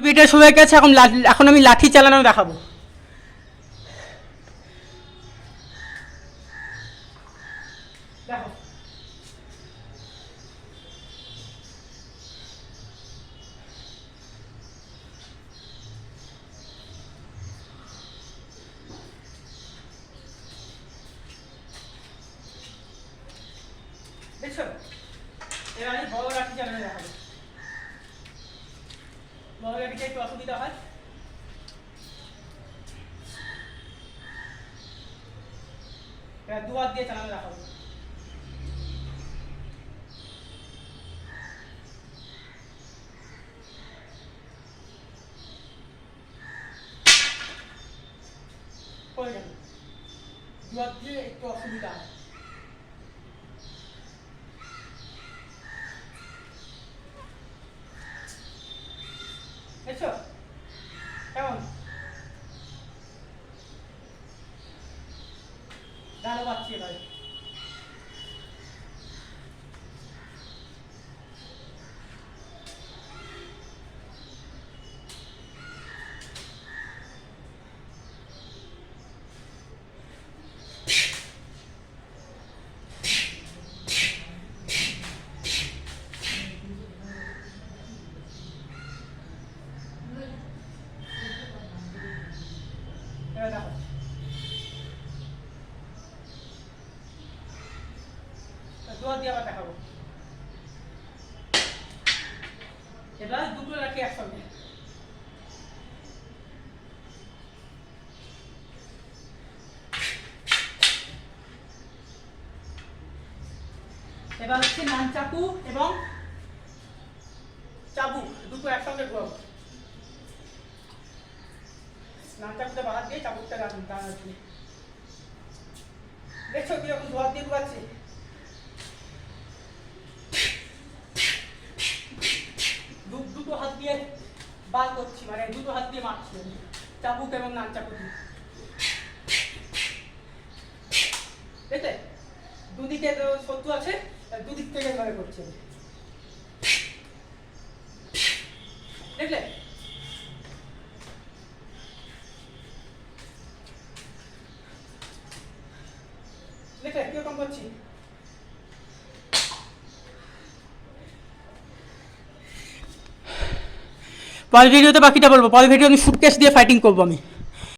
Video শুরু হয়ে গেছে। এখন আমি লাঠি চালানো দেখাবো। দেখো দেখছো, এবার আমি বড় লাঠি চালানো দেখাবো। বড় লাঠিতে একটু অসুবিধা হয়। এবার দু হাত দিয়ে চালানো দেখাবো। পড়ে গেল। দু হাত দিয়ে একটু অসুবিধা হয়। দেখছো কেমন ভালো পাচ্ছি এবার। এবার দেখো দু হাত দিয়ে আবার দেখাবো। এবার দুটো রাখি একসঙ্গে। এবার হচ্ছে নান চাকু এবং চাবুক দুটো একসঙ্গে ঘোরাবো। নান চাকুতে বাহাত দিয়ে চাবুকটা টানা দিয়ে। দেখছো কিরকম দু হাত দিয়ে ঘুরাচ্ছি। দুটো হাত দিয়ে বার করছি, মানে দুটো হাত দিয়ে মারছি চাবুক এবং নান চাকু দিয়ে। দেখলে দুদিকে শত্রু আছে, দুদিক থেকে এভাবে করছে। দেখলে দেখলে কিরকম করছি। পরের ভিডিওতে বাকিটা বলবো। পরের ভিডিও আমি সুটকেস দিয়ে ফাইটিং করবো আমি।